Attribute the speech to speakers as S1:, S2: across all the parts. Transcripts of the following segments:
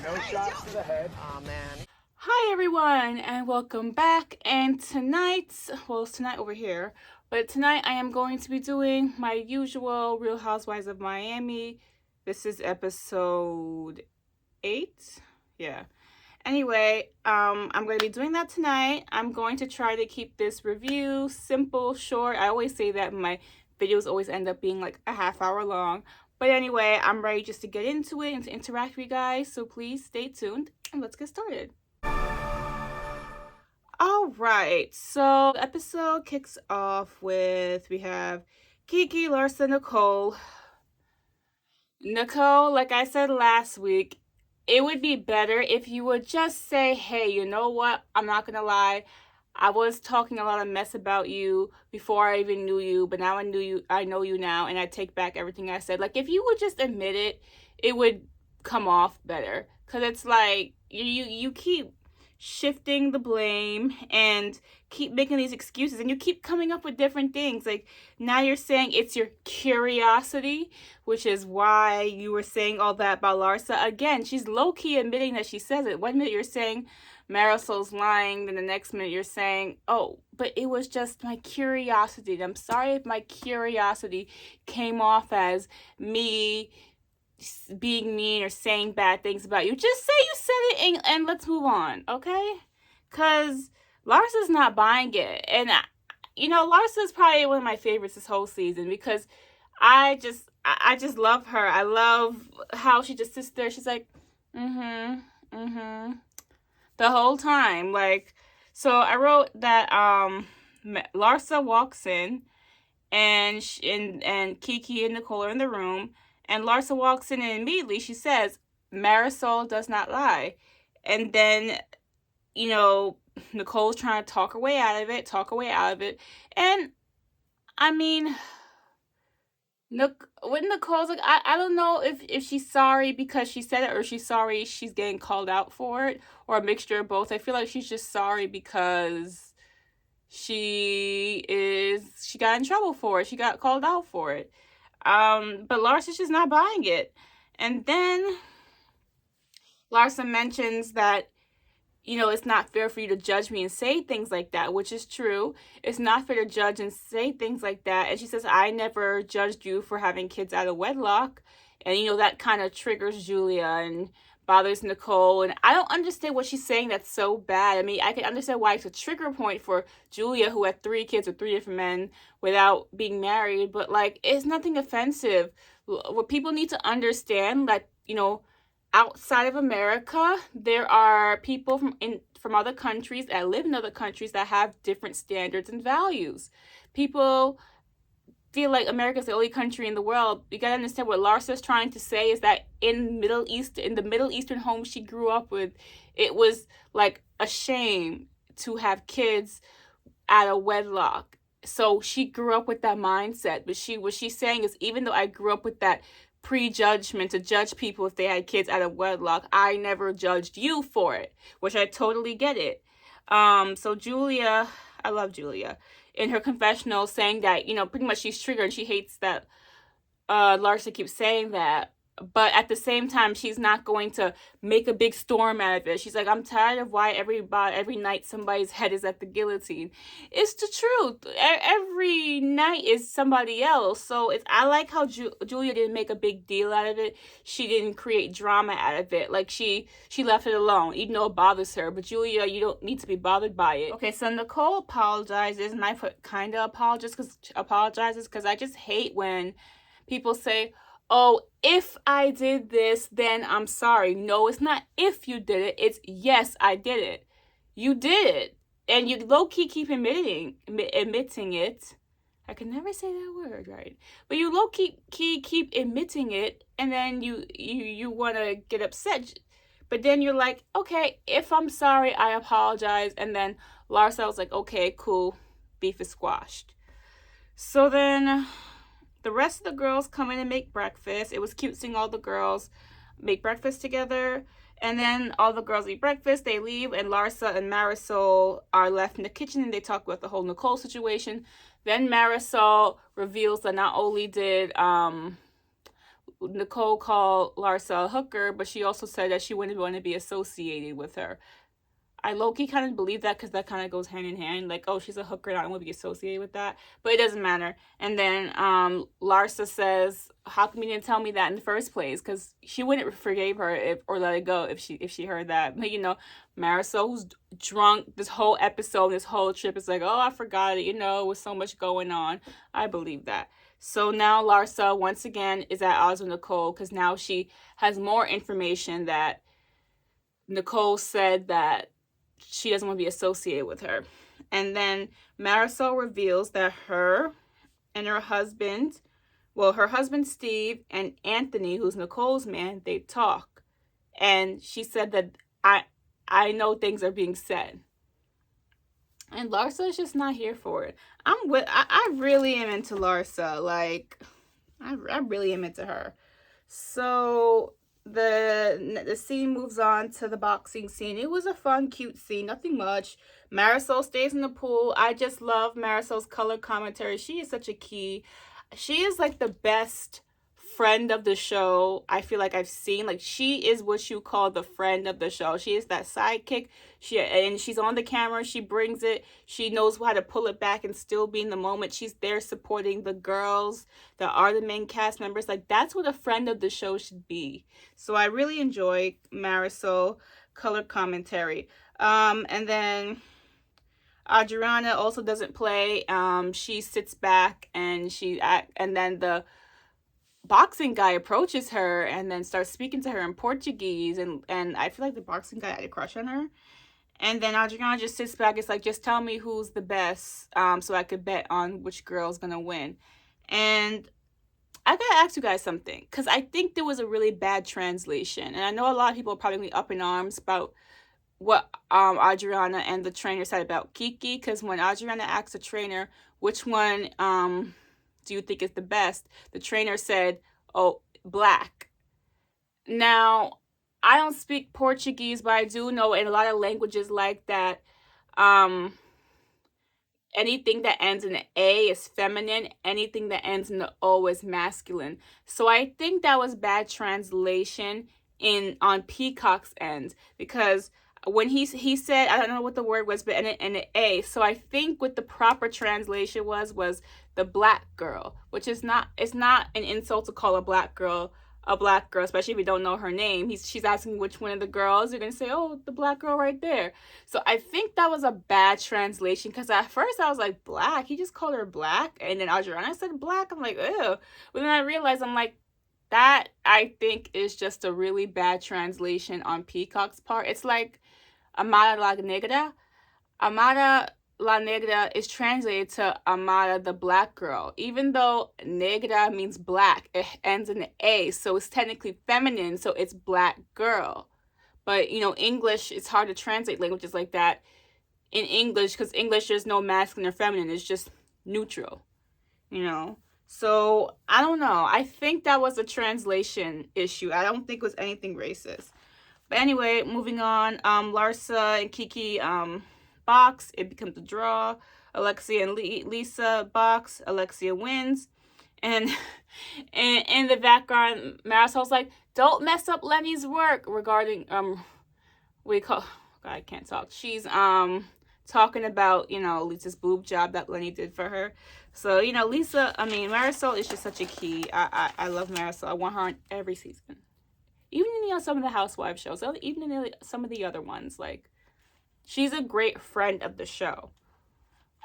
S1: No shots to the head.
S2: Oh man.
S3: Hi everyone and welcome back. And tonight, well, it's tonight over here, but tonight I am going to be doing my usual Real Housewives of Miami. This is episode 8. Yeah. Anyway, I'm going to be doing that tonight. I'm going to try to keep this review simple, short. I always say that my videos always end up being like a half hour long. But anyway, I'm ready just to get into it and to interact with you guys. So please stay tuned and let's get started. All right, so the episode kicks off with we have Kiki, Larsa, Nicole. Nicole, like I said last week, it would be better if you would just say, hey, you know what? I'm not going to lie. I was talking a lot of mess about you before I even knew you, but now I know you now, and I take back everything I said. Like, if you would just admit it, it would come off better. Because it's like, you keep shifting the blame and keep making these excuses, and you keep coming up with different things. Like, now you're saying it's your curiosity, which is why you were saying all that about Larsa. Again, she's low-key admitting that she says it. One minute you're saying Marisol's lying, then the next minute you're saying, oh, but it was just my curiosity. And I'm sorry if my curiosity came off as me being mean or saying bad things about you. Just say you said it and let's move on, okay? Because Larsa's not buying it. And, Larsa's probably one of my favorites this whole season because I just love her. I love how she just sits there. She's like, the whole time. Like, so I wrote that Larsa walks in and Kiki and Nicole are in the room, and Larsa walks in and immediately she says, Marisol does not lie. And then, Nicole's trying to talk her way out of it. And, I mean, when Nicole's like, I don't know if she's sorry because she said it or she's sorry she's getting called out for it or a mixture of both. I feel like she's just sorry because she got in trouble for it. She got called out for it. But Larsa's just not buying it. And then Larsa mentions that, it's not fair for you to judge me and say things like that, which is true. It's not fair to judge and say things like that. And she says, I never judged you for having kids out of wedlock. And, that kind of triggers Julia and bothers Nicole. And I don't understand what she's saying that's so bad. I mean, I can understand why it's a trigger point for Julia, who had 3 kids with 3 different men without being married. But, like, it's nothing offensive. What people need to understand that, outside of America, there are people from other countries that live in other countries that have different standards and values. People feel like America's the only country in the world. You gotta understand what Larsa's trying to say is that in the Middle Eastern home she grew up with, it was like a shame to have kids out of wedlock. So she grew up with that mindset. But what she's saying is, even though I grew up with that prejudgment to judge people if they had kids out of wedlock, I never judged you for it, which I totally get it. So Julia, I love Julia, in her confessional saying that, pretty much she's triggered and she hates that Larsa keeps saying that. But at the same time, she's not going to make a big storm out of it. She's like, I'm tired of why every night somebody's head is at the guillotine. It's the truth. Every night is somebody else. So I like how Julia didn't make a big deal out of it. She didn't create drama out of it. Like, she left it alone, even though it bothers her. But Julia, you don't need to be bothered by it. Okay, so Nicole apologizes, and I put kind of apologizes because I just hate when people say, oh, if I did this, then I'm sorry. No, it's not if you did it. It's yes, I did it. You did it. And you low-key keep admitting it. I can never say that word right. But you low-key keep admitting it, and then you want to get upset. But then you're like, okay, if I'm sorry, I apologize. And then Larsa was like, okay, cool. Beef is squashed. So then the rest of the girls come in and make breakfast. It was cute seeing all the girls make breakfast together. And then all the girls eat breakfast, they leave, and Larsa and Marisol are left in the kitchen, and they talk about the whole Nicole situation. Then Marisol reveals that not only did Nicole called Larsa a hooker, but she also said that she wouldn't want to be associated with her. I low-key kind of believe that because that kind of goes hand in hand. Like, oh, she's a hooker, and I don't want to be associated with that. But it doesn't matter. And then Larsa says, how come you didn't tell me that in the first place? Because she wouldn't forgave her or let it go if she heard that. But, Marisol, who's drunk this whole episode, this whole trip, is like, oh, I forgot it. With so much going on. I believe that. So now Larsa, once again, is at odds with Nicole because now she has more information that Nicole said that she doesn't want to be associated with her. And then Marisol reveals that her and her husband, her husband Steve and Anthony, who's Nicole's man, they talk. And she said that I know things are being said. And Larsa is just not here for it. I really am into Larsa. Like, I really am into her. So the scene moves on to the boxing scene. It was a fun, cute scene. Nothing much. Marisol stays in the pool. I just love Marisol's color commentary. She is such a key. She is like the best friend of the show I feel like I've seen. Like, she is what you call the friend of the show. She is that sidekick. She's on the camera. She brings it. She knows how to pull it back and still be in the moment. She's there supporting the girls that are the main cast members. Like, that's what a friend of the show should be. So I really enjoy Marisol color commentary. And then Adriana also doesn't play. She sits back and then the boxing guy approaches her and then starts speaking to her in Portuguese, and I feel like the boxing guy had a crush on her. And then Adriana just sits back. It's like, just tell me who's the best, so I could bet on which girl's gonna win. And I gotta ask you guys something, because I think there was a really bad translation, and I know a lot of people are probably up in arms about what Adriana and the trainer said about Kiki, because when Adriana asked the trainer which one do you think is the best, the trainer said, oh, black. Now, I don't speak Portuguese, but I do know in a lot of languages like that, anything that ends in an A is feminine. Anything that ends in the O is masculine. So I think that was bad translation on Peacock's end, because when he said, I don't know what the word was, but in an A. So I think what the proper translation was the black girl, which is not, it's not an insult to call a black girl, especially if you don't know her name. She's asking which one of the girls. You're going to say, oh, the black girl right there. So I think that was a bad translation, because at first I was like, black? He just called her black? And then Adriana said black. I'm like, ew. But then I realized, I'm like, that I think is just a really bad translation on Peacock's part. It's like Amara la Negra. Amara la Negra is translated to Amara the black girl. Even though Negra means black, it ends in an A, so it's technically feminine, so it's black girl. But, English, it's hard to translate languages like that in English, because English, there's no masculine or feminine. It's just neutral, So, I don't know. I think that was a translation issue. I don't think it was anything racist. But anyway, moving on. Larsa and Kiki box. It becomes a draw. Alexia and Lisa box. Alexia wins. And in the background, Marisol's like, don't mess up Lenny's work regarding God, I can't talk. She's talking about, Lisa's boob job that Lenny did for her. So, Marisol is just such a key. I love Marisol. I want her on every season. Even in some of the Housewives shows, even in some of the other ones, like, she's a great friend of the show.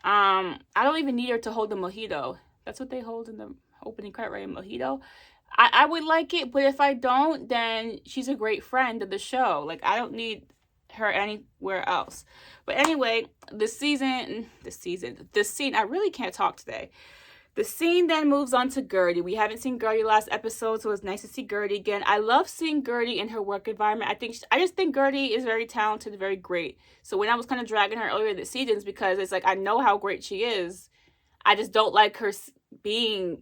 S3: I don't even need her to hold the mojito. That's what they hold in the opening credit, right? A mojito. I would like it, but if I don't, then she's a great friend of the show. Like, I don't need her anywhere else. But anyway, the scene, I really can't talk today. The scene then moves on to Gertie. We haven't seen Gertie last episode, so it's nice to see Gertie again. I love seeing Gertie in her work environment. I just think Gertie is very talented, very great. So when I was kind of dragging her earlier this season, it's because it's like, I know how great she is. I just don't like her being,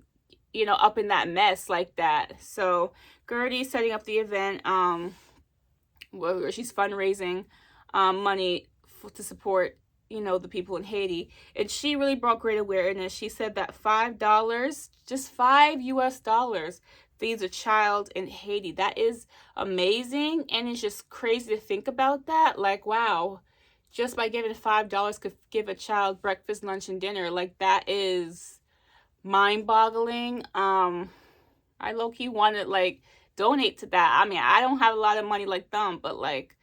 S3: up in that mess like that. So Gertie's setting up the event, where she's fundraising money to support the people in Haiti. And she really brought great awareness. She said that $5, just $5 US, feeds a child in Haiti. That is amazing, and it's just crazy to think about that. Like, wow, just by giving $5 could give a child breakfast, lunch, and dinner. Like, that is mind-boggling. I low-key want to like donate to that. I mean, I don't have a lot of money like them, but like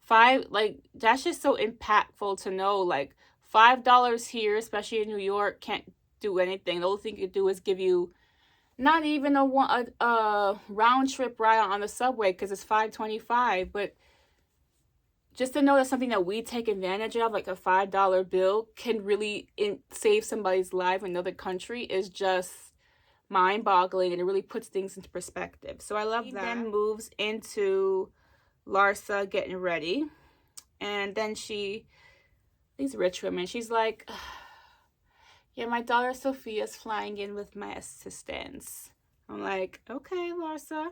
S3: that's just so impactful to know. Like, $5 here, especially in New York, can't do anything. The only thing it could do is give you not even a round trip ride on the subway because it's $5.25. But just to know that something that we take advantage of, like a $5 bill, can really save somebody's life in another country is just mind-boggling, and it really puts things into perspective. So I love that. Then moves into Larsa getting ready, and then these rich women, she's like, yeah, my daughter Sophia's flying in with my assistants. I'm like, okay, Larsa.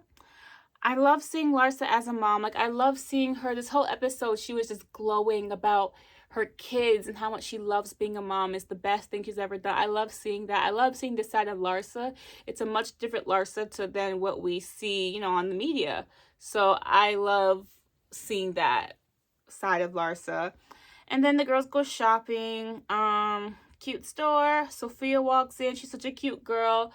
S3: I love seeing Larsa as a mom. Like, I love seeing her. This whole episode, she was just glowing about her kids and how much she loves being a mom. It's the best thing she's ever done. I love seeing that. I love seeing this side of Larsa. It's a much different Larsa than what we see, on the media. So I love seeing that side of Larsa. And then the girls go shopping. Cute store. Sophia walks in. She's such a cute girl.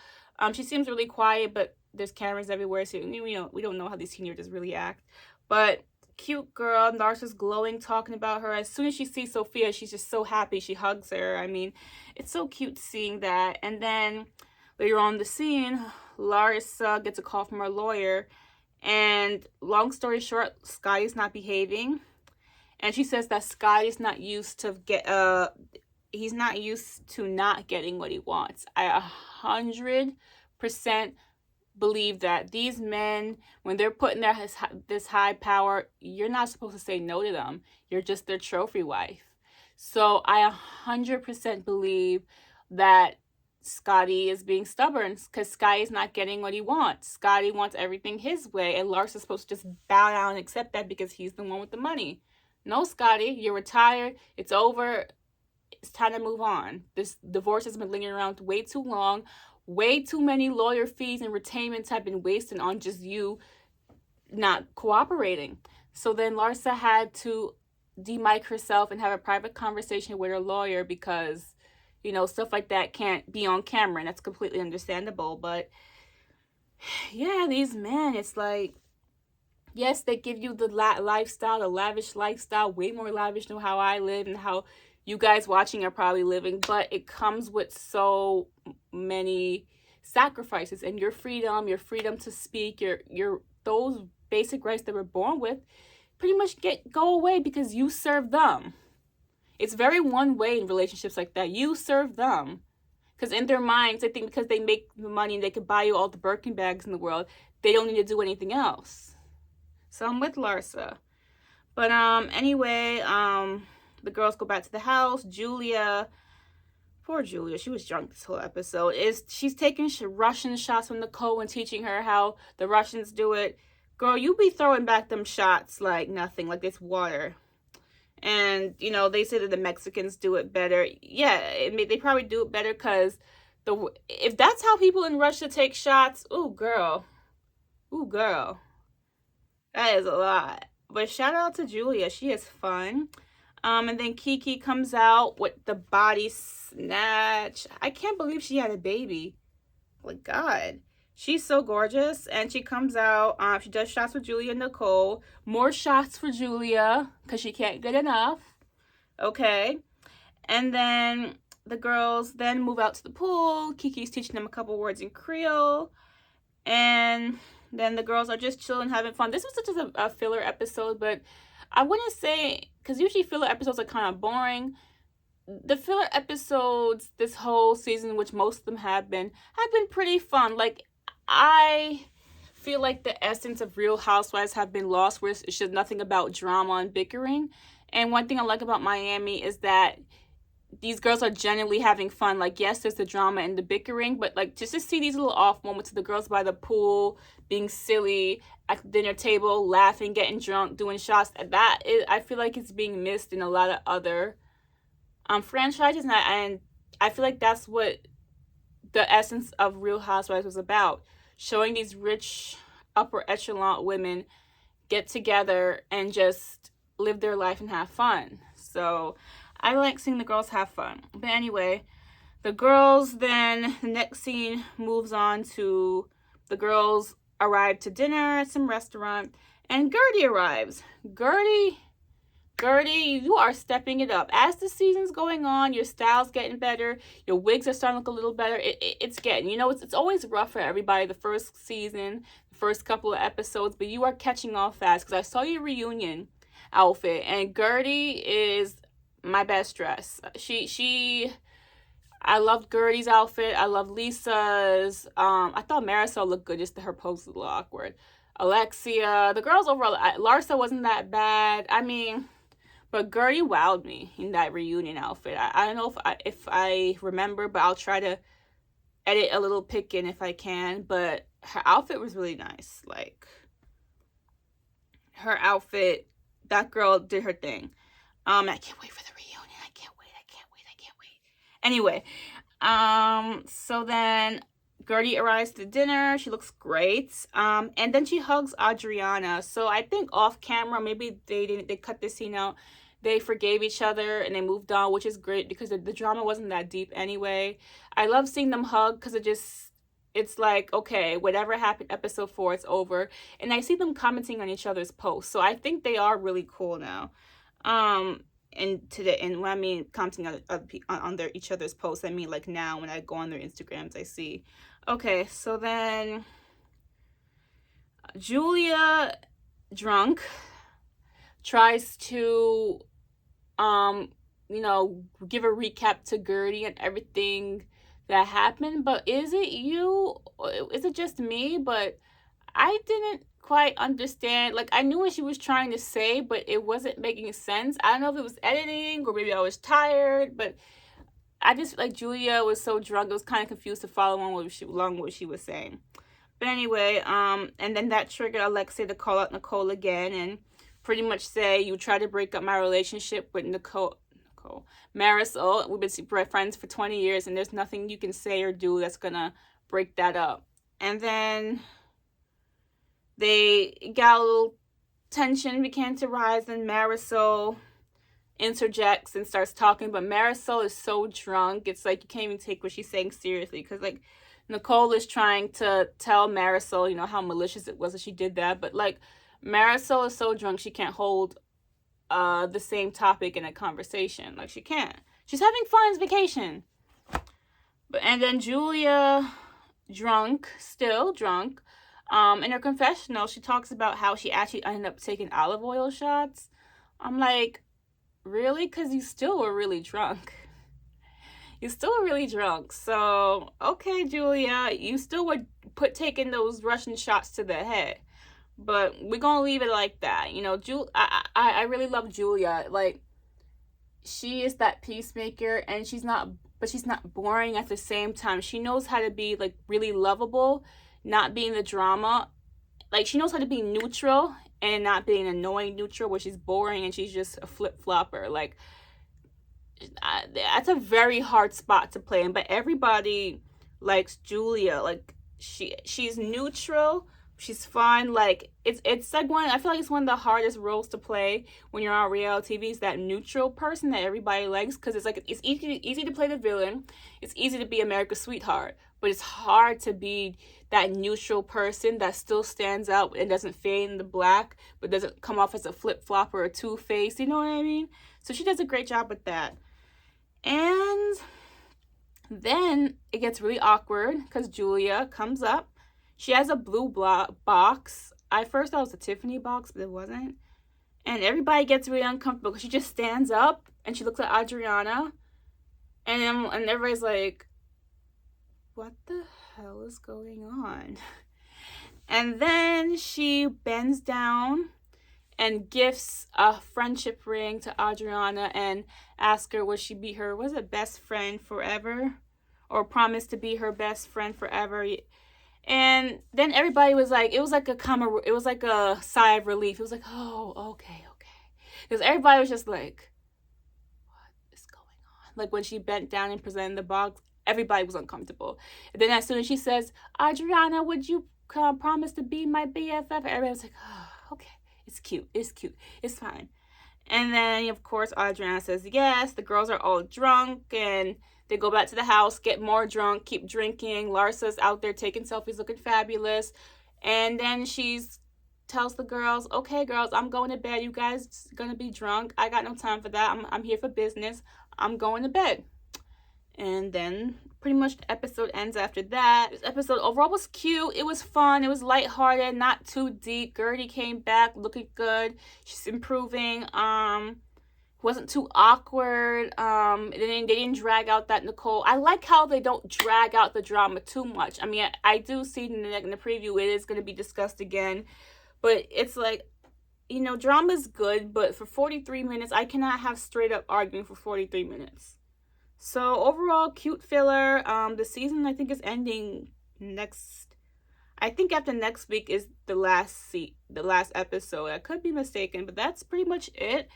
S3: She seems really quiet, but there's cameras everywhere, so we don't know how these teenagers really act. But cute girl. Larsa's glowing, talking about her. As soon as she sees Sophia, she's just so happy. She hugs her. I mean, it's so cute seeing that. And then later on the scene, Larsa gets a call from her lawyer, and long story short, Scotty's not behaving, and she says that Scotty's not used to he's not used to not getting what he wants. I 100% believe that these men, when they're put in this high power, you're not supposed to say no to them. You're just their trophy wife. So I 100% believe that Scotty is being stubborn because Scotty's not getting what he wants. Scotty wants everything his way, and Larsa's supposed to just bow down and accept that because he's the one with the money. No, Scotty, you're retired. It's over. It's time to move on. This divorce has been lingering around way too long. Way too many lawyer fees and retainments have been wasted on just you not cooperating. So then Larsa had to demic herself and have a private conversation with her lawyer because, stuff like that can't be on camera, and that's completely understandable. But yeah, these men, it's like, yes, they give you the lifestyle, the lavish lifestyle, way more lavish than how I live and how you guys watching are probably living, but it comes with so many sacrifices, and your freedom to speak, your those basic rights that we're born with pretty much go away because you serve them. It's very one way in relationships like that. You serve them. Because in their minds, they think because they make the money and they can buy you all the Birkin bags in the world, they don't need to do anything else. So I'm with Larsa. But anyway, the girls go back to the house. Poor Julia, she was drunk this whole episode. She's taking Russian shots from Nicole and teaching her how the Russians do it. Girl, you be throwing back them shots like nothing, like it's water. And, they say that the Mexicans do it better. Yeah, they probably do it better because if that's how people in Russia take shots, ooh, girl. That is a lot. But shout out to Julia. She is fun. And then Kiki comes out with the body snatch. I can't believe she had a baby. Oh my God. She's so gorgeous. And she comes out. She does shots with Julia and Nicole. More shots for Julia because she can't get enough. Okay. And then the girls then move out to the pool. Kiki's teaching them a couple words in Creole. And then the girls are just chilling, having fun. This was such a filler episode, but I wouldn't say, because usually filler episodes are kind of boring. The filler episodes this whole season, which most of them have been pretty fun. Like, I feel like the essence of Real Housewives have been lost, where it's just nothing about drama and bickering. And one thing I like about Miami is that these girls are genuinely having fun. Like, yes, there's the drama and the bickering, but like just to see these little off moments of the girls by the pool being silly at the dinner table, laughing, getting drunk, doing shots, I feel like it's being missed in a lot of other franchises, and I feel like that's what the essence of Real Housewives was about. showing these rich upper echelon women get together and just live their life and have fun. So I like seeing the girls have fun. But anyway, the girls, then the next scene moves on to the girls arrive to dinner at some restaurant, and Gertie arrives. Gertie, you are stepping it up. As the season's going on, your style's getting better. Your wigs are starting to look a little better. It's getting, it's always rough for everybody the first season, the first couple of episodes, but you are catching on fast because I saw your reunion outfit, and Gertie is my best dress. I loved Gertie's outfit. I love Lisa's. I thought Marisol looked good, just her pose was a little awkward. Alexia, the girls overall, Larsa wasn't that bad. I mean, but Gertie wowed me in that reunion outfit. I don't know if I remember, but I'll try to edit a little pic in if I can. But her outfit was really nice. Like, her outfit, that girl did her thing. I can't wait for the reunion. I can't wait. Anyway, so then Gertie arrives to dinner. She looks great. And then she hugs Adriana. So I think off camera, maybe they cut this scene out. They forgave each other and they moved on, which is great because the drama wasn't that deep anyway. I love seeing them hug because it's like, okay, whatever happened episode 4, it's over. And I see them commenting on each other's posts. So I think they are really cool now. And when I mean commenting on each other's posts, I mean like now when I go on their Instagrams, I see. Okay, so then Julia, drunk, tries to give a recap to Gertie and everything that happened. But is it you? Is it just me? But I didn't quite understand. Like, I knew what she was trying to say, but it wasn't making sense. I don't know if it was editing or maybe I was tired, but I just, like, Julia was so drunk, I was kind of confused to follow along what she was saying. But anyway, and then that triggered Alexia to call out Nicole again and pretty much say, you tried to break up my relationship with Marisol. We've been friends for 20 years and there's nothing you can say or do that's gonna break that up. And then they got a little tension began to rise, and Marisol interjects and starts talking, but Marisol is so drunk, it's like you can't even take what she's saying seriously, because like Nicole is trying to tell Marisol, how malicious it was that she did that, but like Marisol is so drunk she can't hold the same topic in a conversation. Like, she can't. She's having fun. It's vacation. And then Julia, still drunk, in her confessional, she talks about how she actually ended up taking olive oil shots. I'm like, really? Because you still were really drunk. So, okay, Julia, you still were taking those Russian shots to the head. But we're going to leave it like that. I really love Julia. Like, she is that peacemaker, and she's not boring at the same time. She knows how to be, like, really lovable, not being the drama. Like, she knows how to be neutral and not being annoying neutral, where she's boring and she's just a flip-flopper. Like, that's a very hard spot to play in. But everybody likes Julia. Like, she's neutral. She's fun. Like, it's like I feel like it's one of the hardest roles to play when you're on reality TV, is that neutral person that everybody likes, because it's like it's easy to play the villain, it's easy to be America's sweetheart, but it's hard to be that neutral person that still stands out and doesn't fade in the black, but doesn't come off as a flip-flop or a two-faced, you know what I mean? So she does a great job with that. And then it gets really awkward because Julia comes up. She has a blue box. At first thought it was a Tiffany box, but it wasn't. And everybody gets really uncomfortable because she just stands up and she looks at Adriana. And everybody's like, what the hell is going on? And then she bends down and gifts a friendship ring to Adriana and asks her, would she be her, was it best friend forever? Or promise to be her best friend forever? And then everybody was like, it was like a sigh of relief. It was like, oh, okay. Because everybody was just like, what is going on? Like, when she bent down and presented the box, everybody was uncomfortable. And then as soon as she says, Adriana, would you promise to be my BFF? Everybody was like, oh, okay, it's cute, it's fine. And then, of course, Adriana says yes. The girls are all drunk, and they go back to the house, get more drunk, keep drinking. Larsa's out there taking selfies, looking fabulous. And then she's tells the girls, okay, girls, I'm going to bed. You guys gonna be drunk. I got no time for that. I'm here for business. I'm going to bed. And then pretty much the episode ends after that. This episode overall was cute. It was fun. It was lighthearted, not too deep. Gertie came back looking good. She's improving. Wasn't too awkward. They didn't drag out that Nicole. I like how they don't drag out the drama too much. I mean, I do see in the preview it is going to be discussed again. But it's like, you know, drama's good, but for 43 minutes, I cannot have straight up arguing for 43 minutes. So overall, cute filler. The season I think is ending I think after next week is the last episode. I could be mistaken, but that's pretty much it.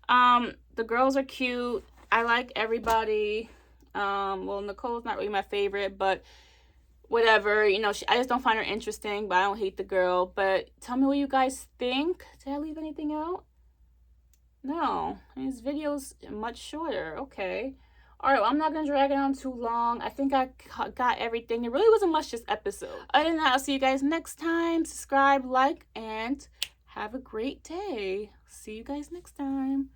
S3: The girls are cute. I like everybody. Well, Nicole's not really my favorite, but whatever, you know, I just don't find her interesting, but I don't hate the girl. But tell me what you guys think. Did I leave anything out? No, this video's much shorter. Okay. All right, well, I'm not going to drag it on too long. I think I got everything. There really wasn't much this episode. Other than that, I'll see you guys next time. Subscribe, like, and have a great day. See you guys next time.